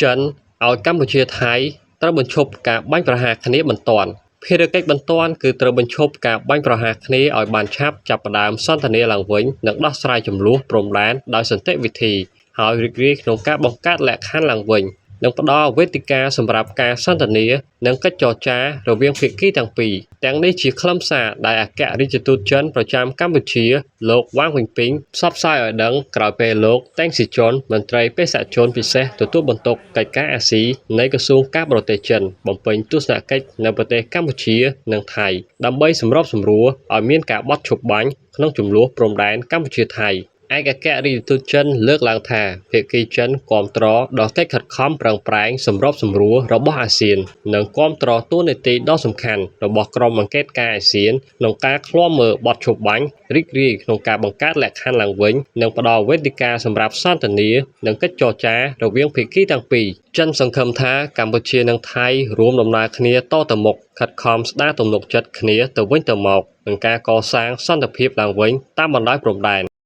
ចិនឲ្យកម្ពុជាថៃត្រូវបញ្ឈប់ការបាញ់ប្រហារគ្នាបន្ទាន់ភារកិច្ចបន្ទាន់គឺត្រូវបញ្ឈប់ការបាញ់ប្រហារគ្នាឲ្យបានឆាប់ចាប់ផ្ដើមសន្ទនាឡើងវិញនិងដោះស្រាយចំនួនព្រំដែនដោយសន្តិវិធីហើយរីករាយក្នុងការបង្កើតលក្ខខណ្ឌឡើងវិញនិងផ្ដល់វេទិកាសម្រាប់ការសន្ទនានិងកិច្ចចរចារវាងភាគីទាំងពីរទាំងនេះជាខ្លឹមសារដែលអគ្គរដ្ឋទូតចិនប្រចាំកម្ពុជាលោកវ៉ាងវិនពីងផ្សព្វផ្សាយឲ្យដឹងក្រោយពេលលោកតេងស៊ីជុនមន្ត្រីបេសកជនពិសេសទទួលបន្ទុកកិច្ចការអាស៊ីនៃក្រសួងការបរទេសចិនបំពេញទស្សនកិច្ចនៅប្រទេសកម្ពុជានិងថៃដើម្បីសម្របសម្រួលឲ្យមានការបត់ឈប់បាញ់ក្នុងចំនួនព្រំដែនកម្ពុជាថៃឯកអគ្គរដ្ឋទូតចិនលើកឡើងថាភាគីចិនគាំទ្រដល់កិច្ចខិតខំប្រឹងប្រែងសម្របសម្រួលរបស់អាស៊ាននិងគាំទ្រតួនាទីដ៏សំខាន់របស់ក្រុមអង្កេតការណ៍អាស៊ានក្នុងការឃ្លាំមើលបទឈប់បាញ់រីករាយក្នុងការបង្កើតលក្ខខណ្ឌឡើងវិញនិងផ្ដល់វេទិកាសម្រាប់សន្ទនានិងកិច្ចចរចារវាងភាគីទាំងពីរចិនសង្ឃឹមថាកម្ពុជានិងថៃរួមដំណើរគ្នាតទៅមុខខិតខំស្ដារទំនុកចិត្តគ្នាទៅវិញទៅមកនឹងការកសាងសន្តិភាពឡើងវិញតាមបណ្ដោយព្រំដែន